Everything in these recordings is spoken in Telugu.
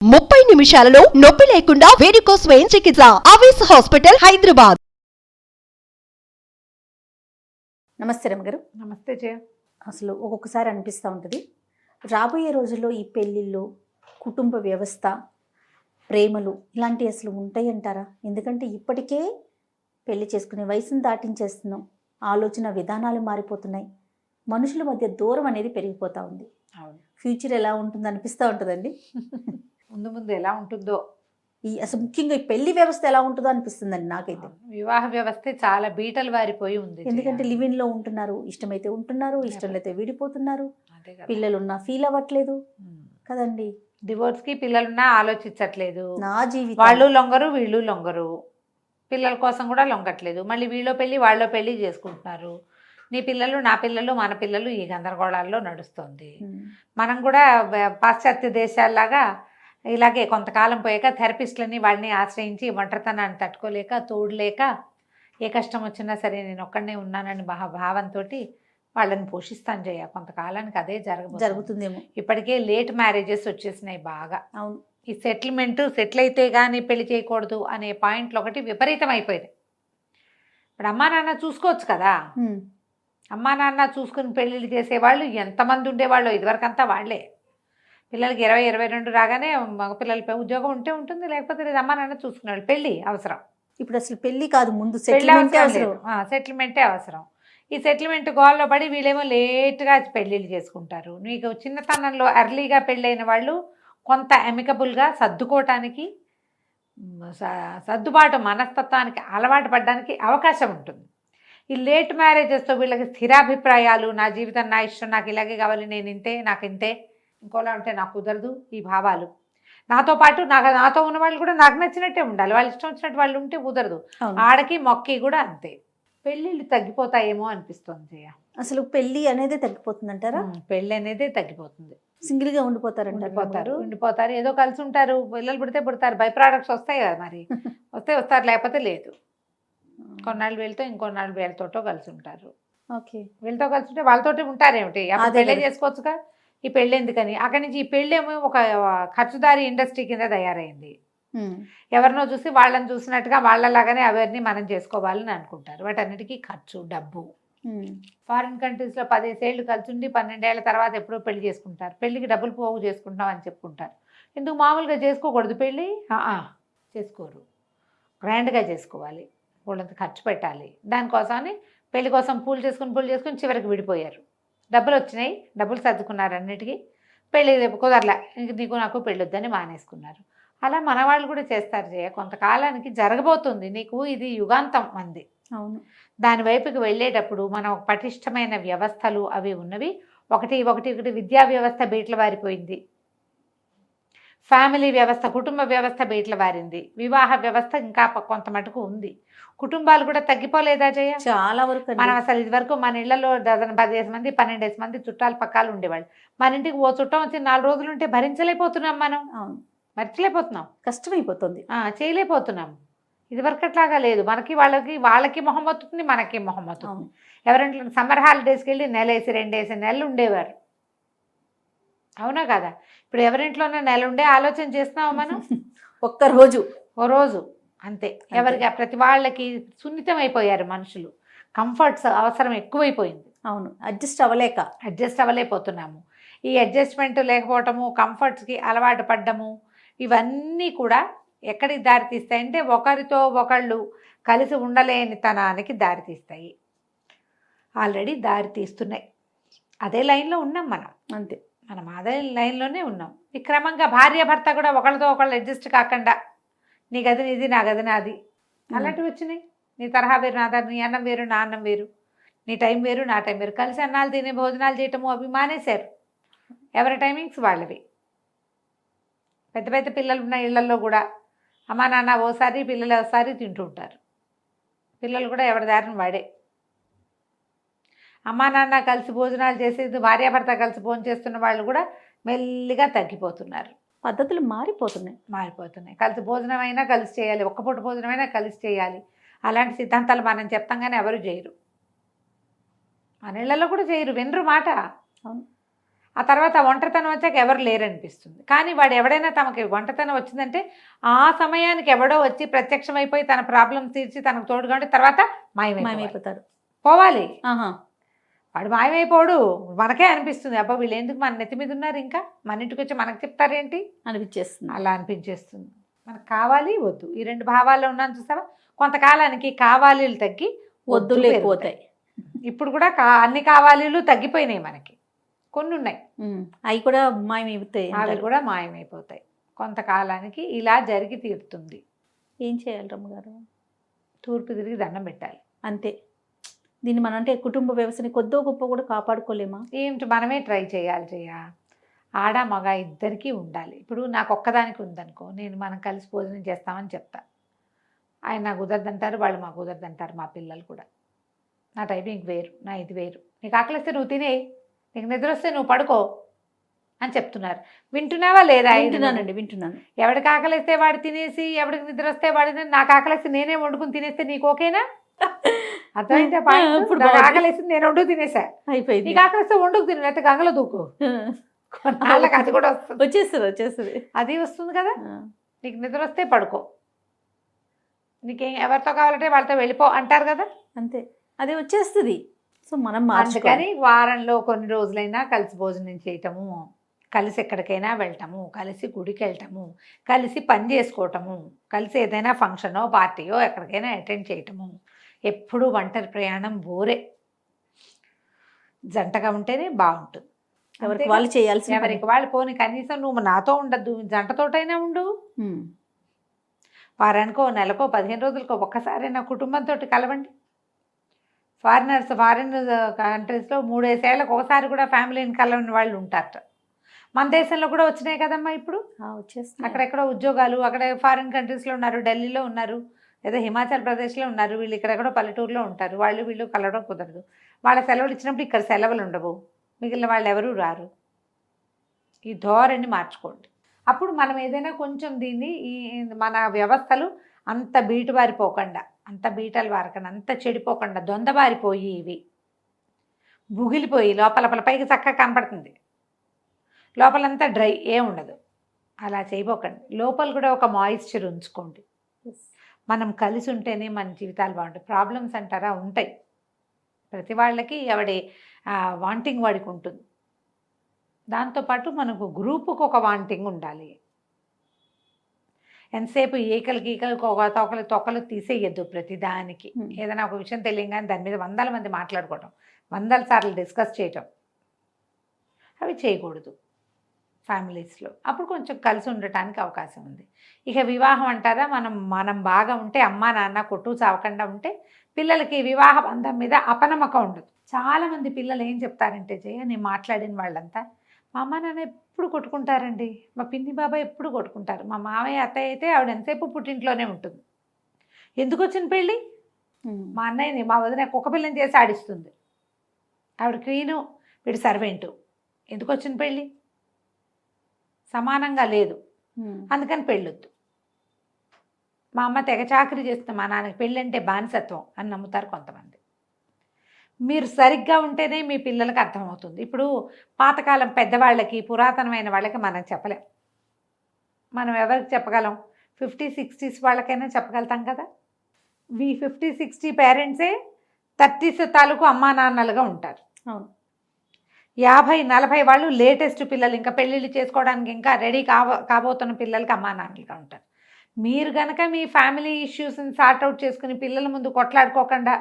30 నిమిషాలలో నొప్పి లేకుండా వేడికోస్ వెయిన్ చికిత్స ఆవేశ హాస్పిటల్ హైదరాబాద్. నమస్తే రమగారు. నమస్తే జయ. అసలు ఒక్కొక్కసారి అనిపిస్తూ ఉంటుంది, రాబోయే రోజుల్లో ఈ పెళ్ళిళ్ళు, కుటుంబ వ్యవస్థ, ప్రేమలు ఇలాంటివి అసలు ఉంటాయంటారా? ఎందుకంటే ఇప్పటికే పెళ్లి చేసుకునే వయసును దాటించేస్తున్నాం, ఆలోచన విధానాలు మారిపోతున్నాయి, మనుషుల మధ్య దూరం అనేది పెరిగిపోతూ ఉంది. అవును, ఫ్యూచర్ ఎలా ఉంటుంది అనిపిస్తూ ఉంటుందండి. ముందు ముందు ఎలా ఉంటుందో, అసలు ముఖ్యంగా ఈ పెళ్లి వ్యవస్థ ఎలా ఉంటుందో అనిపిస్తుందండి నాకైతే. వివాహ వ్యవస్థ చాలా బీటలు వారిపోయి ఉంది. ఎందుకంటే లివిన్ లో ఉంటున్నారు, ఇష్టమైతే ఉంటున్నారు, ఇష్టం లేకపోతే విడిపోతున్నారు, అదే కదా. పిల్లలున్నా ఫీల్ అవ్వట్లేదు కదండి. డివోర్స్ కి పిల్లలున్నా ఆలోచించట్లేదు. నా జీవితం వాళ్ళు లొంగరు, వీళ్ళు లొంగరు, పిల్లల కోసం కూడా లొంగట్లేదు. మళ్ళీ వీళ్ళో పెళ్ళి వాళ్ళో పెళ్ళి చేసుకుంటున్నారు. నీ పిల్లలు నా పిల్లలు మన పిల్లలు ఈ గందరగోళాల్లో నడుస్తుంది. మనం కూడా పాశ్చాత్య దేశాల్లాగా ఇలాగే కొంతకాలం పోయాక థెరపిస్ట్లని వాళ్ళని ఆశ్రయించి ఒంటరితనాన్ని తట్టుకోలేక, తోడులేక, ఏ కష్టం వచ్చినా సరే నేను ఒక్కడనే ఉన్నానని భావంతో వాళ్ళని పోషిస్తాను చేయ. కొంతకాలానికి అదే జరుగుతుందేమో. ఇప్పటికే లేట్ మ్యారేజెస్ వచ్చేసినాయి బాగా. అవును, ఈ సెటిల్ అయితే కానీ పెళ్లి చేయకూడదు అనే పాయింట్లు ఒకటి విపరీతం అయిపోయింది. ఇప్పుడు అమ్మా నాన్న చూసుకోవచ్చు కదా, అమ్మా నాన్న చూసుకుని పెళ్ళిళ్ళు చేసేవాళ్ళు ఎంతమంది ఉండేవాళ్ళు. ఇదివరకంతా వాళ్ళే. పిల్లలకి 20-22 రాగానే మగ పిల్లలపై ఉద్యోగం ఉంటే ఉంటుంది, లేకపోతే లేదు. అమ్మా నాన్న చూసుకునేవాళ్ళు. పెళ్ళి అవసరం. ఇప్పుడు అసలు పెళ్లి కాదు, ముందు సెటిల్మెంటే అవసరం. ఈ సెటిల్మెంట్ గోల్లో పడి వీళ్ళేమో లేట్గా పెళ్ళిళ్ళు చేసుకుంటారు. నీకు చిన్నతనంలో ఎర్లీగా పెళ్ళైన వాళ్ళు కొంత అమికబుల్గా సర్దుకోవటానికి, సర్దుబాటు మనస్తత్వానికి అలవాటు పడడానికి అవకాశం ఉంటుంది. ఈ లేట్ మ్యారేజెస్తో వీళ్ళకి స్థిరాభిప్రాయాలు, నా జీవితం నా ఇష్టం, నాకు ఇలాగే కావాలి, నేను ఇంతే, నాకు ఇంతే, ఇంకోలా ఉంటే నాకు కుదరదు, ఈ భావాలు. నాతో పాటు నాతో ఉన్న వాళ్ళు కూడా నాకు నచ్చినట్టే ఉండాలి, వాళ్ళు ఇష్టం వచ్చినట్టు వాళ్ళు ఉంటే కుదరదు. ఆడకి మొక్కి కూడా అంతే. పెళ్ళిళ్ళు తగ్గిపోతాయేమో అనిపిస్తుంది జయ. అసలు పెళ్లి అనేది తగ్గిపోతుంది అంటారా? పెళ్ళి అనేది తగ్గిపోతుంది. సింగిల్ గా ఉండిపోతారు. ఏదో కలిసి ఉంటారు, పిల్లలు పుడతారు, బై ప్రోడక్ట్స్ వస్తాయి కదా, మరి వస్తారు, లేకపోతే లేదు. కొన్నాళ్ళు వీళ్ళతో, ఇంకొన్నాళ్ళు వీళ్ళతోటో కలిసి ఉంటారు. ఓకే, వీళ్ళతో కలిసి ఉంటే వాళ్ళతోటి ఉంటారేమిటి, అప్పుడు పెళ్ళే చేసుకోవచ్చుగా. ఈ పెళ్ళి ఎందుకని అక్కడి నుంచి ఈ పెళ్ళి ఏమో ఒక ఖర్చుదారి ఇండస్ట్రీ కింద తయారైంది. ఎవరినో చూసి వాళ్ళని చూసినట్టుగా వాళ్ళలాగానే అవన్నీ మనం చేసుకోవాలని అనుకుంటారు. వాటన్నిటికీ ఖర్చు, డబ్బు. ఫారిన్ కంట్రీస్లో 10 ఏళ్ళు కలిసి ఉండి 12 ఏళ్ల తర్వాత ఎప్పుడో పెళ్లి చేసుకుంటారు. పెళ్ళికి డబ్బులు పోగు చేసుకుంటాం అని చెప్పుకుంటారు. ఎందుకు మామూలుగా చేసుకోకూడదు పెళ్ళి? చేసుకోరు, గ్రాండ్గా చేసుకోవాలి, వాళ్ళంత ఖర్చు పెట్టాలి. దానికోసమని పెళ్లి కోసం పూలు చేసుకుని చివరికి విడిపోయారు. డబ్బులు వచ్చినాయి, డబ్బులు సర్దుకున్నారు, అన్నిటికీ పెళ్ళి కుదరలే, ఇంక నీకు నాకు పెళ్ళి వద్దని మానేసుకున్నారు. అలా మన వాళ్ళు కూడా చేస్తారు జయ. కొంతకాలానికి జరగబోతుంది. నీకు ఇది యుగాంతం మంది. అవును, దాని వైపుకి వెళ్ళేటప్పుడు మనం పటిష్టమైన వ్యవస్థలు అవి ఉన్నవి. ఒకటి విద్యా వ్యవస్థ బీట్ల వారిపోయింది, ఫ్యామిలీ వ్యవస్థ, కుటుంబ వ్యవస్థ బీట్ల వారింది, వివాహ వ్యవస్థ ఇంకా కొంత మటుకు ఉంది. కుటుంబాలు కూడా తగ్గిపోలేదా జయ? చాలా వరకు. మనం అసలు ఇదివరకు మన ఇళ్లలో 10 మంది 12 మంది చుట్టాలు పక్కాలు ఉండేవాళ్ళు. మన ఇంటికి ఓ చుట్టం వచ్చి 4 రోజులు ఉంటే భరించలేకపోతున్నాం మనం. మర్చిలేకపోతున్నాం, కష్టమైపోతుంది, చేయలేకపోతున్నాం. ఇదివరకట్లాగా లేదు. వాళ్ళకి మొహం వస్తుంది, మనకి మొహం వస్తుంది. ఎవరింట్లో సమ్మర్ హాలిడేస్కి వెళ్ళి 1 నెల 2 నెలలు ఉండేవారు, అవునా కదా? ఇప్పుడు ఎవరింట్లోనే నెల ఉండే ఆలోచన చేస్తున్నావు మనం. ఓ రోజు అంతే. ఎవరికి ప్రతి వాళ్ళకి సున్నితం అయిపోయారు మనుషులు. కంఫర్ట్స్ అవసరం ఎక్కువైపోయింది. అవును, అడ్జస్ట్ అవ్వలేకపోతున్నాము. ఈ అడ్జస్ట్మెంట్ లేకపోవటము, కంఫర్ట్స్కి అలవాటు పడ్డము, ఇవన్నీ కూడా ఎక్కడికి దారితీస్తాయి అంటే ఒకరితో ఒకళ్ళు కలిసి ఉండలేని తనానికి దారితీస్తాయి. ఆల్రెడీ దారితీస్తున్నాయి. అదే లైన్లో ఉన్నాం మనం, అంతే. మనం అదే లైన్లోనే ఉన్నాం. ఈ క్రమంగా భార్యాభర్త కూడా ఒకళ్ళతో ఒకళ్ళు అడ్జస్ట్ కాకుండా, నీ గది నీది, నా గది నాది, అలాంటివి వచ్చినాయి. నీ తరహా వేరు, నా నీ అన్నం వేరు, నా అన్నం వేరు, నీ టైం వేరు, నా టైం వేరు, కలిసి అన్నాలు తినే భోజనాలు చేయటము అవి మానేశారు. ఎవరి టైమింగ్స్ వాళ్ళవి. పెద్ద పిల్లలు ఉన్న ఇళ్లలో కూడా అమ్మా నాన్న ఓసారి, పిల్లలు ఒకసారి తింటూ ఉంటారు. పిల్లలు కూడా ఎవరి దారిని వాడే. అమ్మా నాన్న కలిసి భోజనాలు చేసేది, భార్యాభర్త కలిసి భోజనం చేస్తున్న వాళ్ళు కూడా మెల్లిగా తగ్గిపోతున్నారు. పద్ధతులు మారిపోతున్నాయి. కలిసి భోజనం అయినా కలిసి చేయాలి, ఒక్క పూట భోజనం అయినా కలిసి చేయాలి. అలాంటి సిద్ధాంతాలు మనం చెప్తాం కానీ ఎవరు చేయరు. మన ఇళ్లలో కూడా చేయరు, వినరు మాట. ఆ తర్వాత ఒంటరితనం వచ్చాక ఎవరు లేరనిపిస్తుంది. కానీ వాడు ఎవడైనా తమకి ఒంటరితనం వచ్చిందంటే ఆ సమయానికి ఎవడో వచ్చి ప్రత్యక్షమైపోయి తన ప్రాబ్లమ్స్ తీర్చి తనకు తోడుగా ఉంటే తర్వాత మాయమైపోతారు. పోవాలి. ఆహా. వాడు మాయమైపోడు. మనకే అనిపిస్తుంది అబ్బా వీళ్ళు ఎందుకు మన నెత్తి మీద ఉన్నారు, ఇంకా మన ఇంటికి వచ్చి మనకు చెప్తారేంటి అనిపించేస్తుంది. అలా అనిపించేస్తుంది. మనకు కావాలి వద్దు ఈ రెండు భావాల్లో ఉన్నాను చూసావా. కొంతకాలానికి కావాలీలు తగ్గి వద్దులు ఎక్కువతాయి. ఇప్పుడు కూడా అన్ని కావాలీలు తగ్గిపోయినాయి, మనకి కొన్ని ఉన్నాయి, అవి కూడా మాయమైపోతాయి. అవి కూడా మాయమైపోతాయి. కొంతకాలానికి ఇలా జరిగి తీరుతుంది. ఏం చేయాలి రమ్మగారు? తూర్పు తిరిగి దండం పెట్టాలి అంతే. దీన్ని మనం అంటే కుటుంబ వ్యవస్థని కొద్దో గొప్ప కూడా కాపాడుకోలేమా? ఏమిటి మనమే ట్రై చేయాలి. ఆడ మగ ఇద్దరికీ ఉండాలి. ఇప్పుడు నాకు ఒక్కదానికి ఉందనుకో, నేను మనం కలిసి భోజనం చేస్తామని చెప్తా. ఆయన నాకు కుదరదంటారు, వాళ్ళు మాకు కుదరదంటారు. మా పిల్లలు కూడా నా టైమింగ్ వేరు, నా ఇది వేరు. నీకు ఆకలిస్తే నువ్వు తినే, నీకు నిద్ర వస్తే నువ్వు పడుకో అని చెప్తున్నారు. వింటున్నావా లేదా? వింటున్నానండి, వింటున్నాను. ఎవడికి ఆకలిస్తే వాడు తినేసి, ఎవడికి నిద్ర వస్తే వాడు, నాకు ఆకలిస్తే నేనే వండుకుని తినేస్తే నీకు ఓకేనా? అర్థమైతే ఇప్పుడు ఆకలిస్తే నేను వండుకు తినేసా, అయిపోయింది. నీకు ఆకలిస్తే వండుకు తిను, లేకపోతే గంగలో దూకు. కొన్నాళ్ళకి అది కూడా వస్తుంది, వచ్చేస్తుంది. అది వస్తుంది కదా. నీకు నిద్ర వస్తే పడుకో, నీకేం ఎవరితో కావాలంటే వాళ్ళతో వెళ్ళిపో అంటారు కదా, అంతే, అదే వచ్చేస్తుంది. సో మనం అందుకని వారంలో కొన్ని రోజులైనా కలిసి భోజనం చేయటము, కలిసి ఎక్కడికైనా వెళ్ళటము, కలిసి గుడికి వెళ్ళటము, కలిసి పని చేసుకోవటము, కలిసి ఏదైనా ఫంక్షనో పార్టీయో ఎక్కడికైనా అటెండ్ చేయటము. ఎప్పుడూ ఒంటరి ప్రయాణం బోరే, జంటగా ఉంటేనే బాగుంటుంది. ఎవరికి వాళ్ళు చేయాల్సి, ఎవరికి వాళ్ళు. పోనీ కనీసం నువ్వు నాతో ఉండద్దు, జంటతోటైనా ఉండు. వారానికో నెలకో 15 రోజులకో ఒక్కసారి నా కుటుంబంతో కలవండి. ఫారిన్ కంట్రీస్లో 3-5 ఏళ్ళకి ఒకసారి కూడా ఫ్యామిలీని కలవని వాళ్ళు ఉంటారట. మన దేశంలో కూడా వచ్చినాయి కదమ్మా ఇప్పుడు, వచ్చేస్తుంది. అక్కడెక్కడో ఉద్యోగాలు, అక్కడ ఫారిన్ కంట్రీస్లో ఉన్నారు, ఢిల్లీలో ఉన్నారు, లేదా హిమాచల్ ప్రదేశ్లో ఉన్నారు. వీళ్ళు ఇక్కడెక్కడో పల్లెటూరులో ఉంటారు. వాళ్ళు వీళ్ళు కలవడం కుదరదు. వాళ్ళ సెలవులు ఇచ్చినప్పుడు ఇక్కడ సెలవులు ఉండవు, మిగిలిన వాళ్ళు ఎవరూ రారు. ఈ ధోరణి మార్చుకోండి. అప్పుడు మనం ఏదైనా కొంచెం దీన్ని ఈ మన వ్యవస్థలు అంత బీటుబారిపోకుండా, అంత బీటలు వారకుండా, అంత చెడిపోకుండా, దొందబారిపోయి ఇవి బుగిలిపోయి లోపల పైకి చక్కగా కనపడుతుంది, లోపలంతా డ్రై ఉండదు. అలా చేయబోకండి. లోపల కూడా ఒక మాయిశ్చర్ ఉంచుకోండి. మనం కలిసి ఉంటేనే మన జీవితాలు బాగుంటాయి. ప్రాబ్లమ్స్ అంటారా ఉంటాయి, ప్రతి వాళ్ళకి ఎవడి వాంటింగ్ వాడికి ఉంటుంది. దాంతోపాటు మనకు గ్రూపుకు ఒక వాంటింగ్ ఉండాలి. ఎంతసేపు ఏకలు తొక్కలు తీసేయద్దు. ప్రతిదానికి ఏదైనా ఒక విషయం తెలియగానే దాని మీద 100 మంది మాట్లాడుకోవటం, 100 సార్లు డిస్కస్ చేయటం, అవి చేయకూడదు ఫ్యామిలీస్లో. అప్పుడు కొంచెం కలిసి ఉండటానికి అవకాశం ఉంది. ఇక వివాహం అంటారా, మనం బాగా ఉంటే, అమ్మా నాన్న కొట్టు చావకుండా ఉంటే పిల్లలకి వివాహ బంధం మీద అపనమ్మకం ఉండదు. చాలామంది పిల్లలు ఏం చెప్తారంటే, జయ నేను మాట్లాడిన వాళ్ళంతా, మా అమ్మ నాన్న ఎప్పుడు కొట్టుకుంటారండి, మా పిన్ని బాబాయ్ ఎప్పుడు కొట్టుకుంటారు, మా మామయ్య అత్తయ్య అయితే ఆవిడ ఎంతసేపు పుట్టింట్లోనే ఉంటుంది. ఎందుకు వచ్చిన పెళ్ళి? మా అన్నయ్యని మా వదిన కుక్క పిల్లని చేసి ఆడిస్తుంది, ఆవిడ క్వీను, వీడు సర్వెంటు. ఎందుకు వచ్చిన పెళ్ళి? సమానంగా లేదు, అందుకని పెళ్ళొద్దు. మా అమ్మ తెగ చాకరీ చేస్తుంది, మా నాన్నకి పెళ్ళి అంటే బానిసత్వం అని నమ్ముతారు కొంతమంది. మీరు సరిగ్గా ఉంటేనే మీ పిల్లలకి అర్థమవుతుంది. ఇప్పుడు పాతకాలం పెద్దవాళ్ళకి, పురాతనమైన వాళ్ళకి మనం చెప్పలేం. మనం ఎవరికి చెప్పగలం? 50-60s వాళ్ళకైనా చెప్పగలుగుతాం కదా. 50-60 పేరెంట్సే 30s తాలూకు అమ్మా నాన్నలుగా ఉంటారు. అవును. 50-40 వాళ్ళు లేటెస్ట్ పిల్లలు, ఇంకా పెళ్ళిళ్ళు చేసుకోవడానికి ఇంకా రెడీ కాబోతున్న పిల్లలకి అమ్మా నాన్నలుగా ఉంటారు. మీరు కనుక మీ ఫ్యామిలీ ఇష్యూస్ని సార్ట్అవుట్ చేసుకుని పిల్లల ముందు కొట్లాడుకోకుండా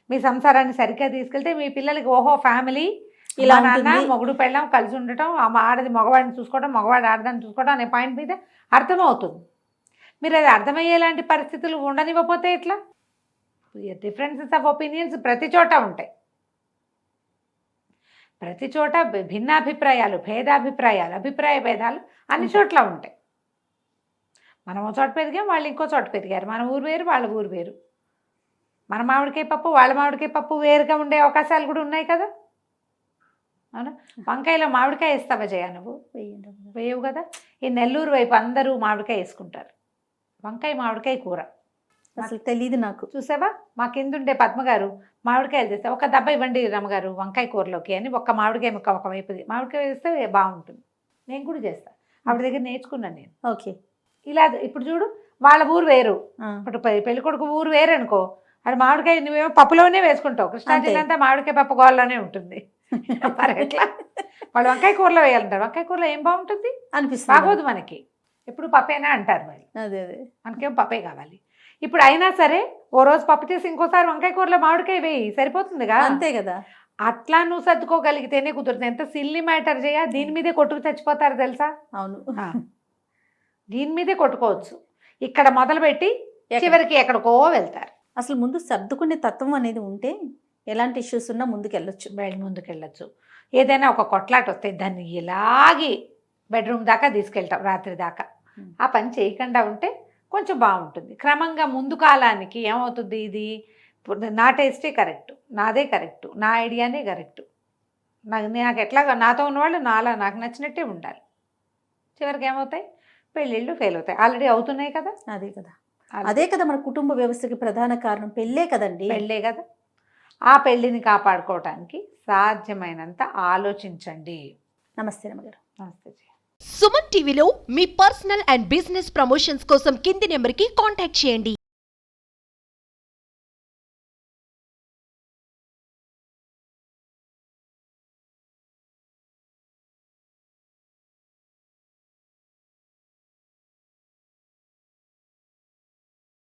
మీ సంసారాన్ని సరిగ్గా తీసుకెళ్తే మీ పిల్లలకి ఓహో ఫ్యామిలీ ఇలా నాన్న మొగుడు పెళ్ళాం కలిసి ఉండటం, ఆడది మగవాడిని చూసుకోవడం, మగవాడు ఆడదాన్ని చూసుకోవడం అనే పాయింట్ మీద అర్థమవుతుంది. మీరు అది అర్థమయ్యేలాంటి పరిస్థితులు ఉండనివ్వకపోతే ఎట్లా? డిఫరెన్సెస్ ఆఫ్ ఒపీనియన్స్ ప్రతి చోట ఉంటాయి. ప్రతి చోట భిన్నాభిప్రాయాలు, భేదాభిప్రాయాలు, అభిప్రాయ భేదాలు అన్ని చోట్ల ఉంటాయి. మనం ఒక చోట పెరిగాం, వాళ్ళు ఇంకో చోట పెరిగారు. మన ఊరు వేరు, వాళ్ళ ఊరు వేరు. మన మామిడికాయ పప్పు, వాళ్ళ మామిడికాయ పప్పు వేరుగా ఉండే అవకాశాలు కూడా ఉన్నాయి కదా. అవునా? వంకాయలో మామిడికాయ వేస్తావా జయ? నువ్వు వేయవు కదా. ఈ నెల్లూరు వైపు అందరూ మామిడికాయ వేసుకుంటారు. వంకాయ మామిడికాయ కూర అసలు తెలియదు నాకు. చూసావా, మా కింద ఉండే పద్మ గారు మామిడికాయలు తెస్తే ఒక దెబ్బ ఇవ్వండి రమ్మగారు వంకాయ కూరలోకి అని ఒక్క మామిడికాయ ముక్క ఒకవైపుది మామిడికాయ వేస్తే బాగుంటుంది. నేను కూడా చేస్తాను, ఆవిడ దగ్గర నేర్చుకున్నాను నేను. ఓకే. ఇలా ఇప్పుడు చూడు, వాళ్ళ ఊరు వేరు, ఆ, ఇప్పుడు పెళ్లి కొడుకు ఊరు వేరు అనుకో, అది మామిడికాయ నువ్వేమో పప్పులోనే వేసుకుంటావు, కృష్ణా అంతే. జిల్లా అంతా మామిడికాయ పప్పు గోళ్ళలోనే ఉంటుంది. మరి ఎట్లా వాళ్ళు వంకాయ కూరలో వేయాలంటారు, వంకాయ కూరలో ఏం బాగుంటుంది, అనిపిస్తుంది. బాగోదు మనకి, ఎప్పుడు పప్పేనా అంటారు వాళ్ళు, అదే అదే. మనకేం పప్పే కావాలి. ఇప్పుడు అయినా సరే ఓ రోజు పప్పు చేసి ఇంకోసారి వంకాయ కూరలో మామిడికాయ వేయి, సరిపోతుందిగా. అంతే కదా. అట్లా నువ్వు సర్దుకోగలిగితేనే కుదురుతుంది. ఎంత సిల్లీ మ్యాటర్ చేయ, దీని మీదే కొట్టుకు చచ్చిపోతారు తెలుసా. అవును. దీని మీదే కొట్టుకోవచ్చు, ఇక్కడ మొదలుపెట్టి చివరికి ఎక్కడికో వెళ్తారు. అసలు ముందు సర్దుకునే తత్వం అనేది ఉంటే ఎలాంటి ఇష్యూస్ ఉన్నా ముందుకెళ్ళొచ్చు. ముందుకెళ్ళచ్చు. ఏదైనా ఒక కొట్లాట వస్తే దాన్ని ఇలాగి బెడ్రూమ్ దాకా తీసుకెళ్తాం, రాత్రి దాకా. ఆ పని చేయకుండా ఉంటే కొంచెం బాగుంటుంది. క్రమంగా ముందు కాలానికి ఏమవుతుంది, ఇది నా టేస్టే కరెక్ట్, నాదే కరెక్ట్, నా ఐడియానే కరెక్ట్, నాకు ఎట్లా నాతో ఉన్నవాళ్ళు నాకు నచ్చినట్టే ఉండాలి. చివరికి ఏమవుతాయి, పెళ్ళిళ్ళు ఫెయిల్ అవుతాయి. ఆల్రెడీ అవుతున్నాయి కదా. అదే కదా, అదే కదా మన కుటుంబ వ్యవస్థకి ప్రధాన కారణం పెళ్ళే కదండి. పెళ్ళే కదా. ఆ పెళ్ళిని కాపాడుకోవటానికి సాధ్యమైనంత ఆలోచించండి. నమస్తే రమగారు. నమస్తే. సుమన్ టీవీలో మీ పర్సనల్ అండ్ బిజినెస్ ప్రమోషన్స్ కోసం కింది నెంబర్కి కాంటాక్ట్ చేయండి.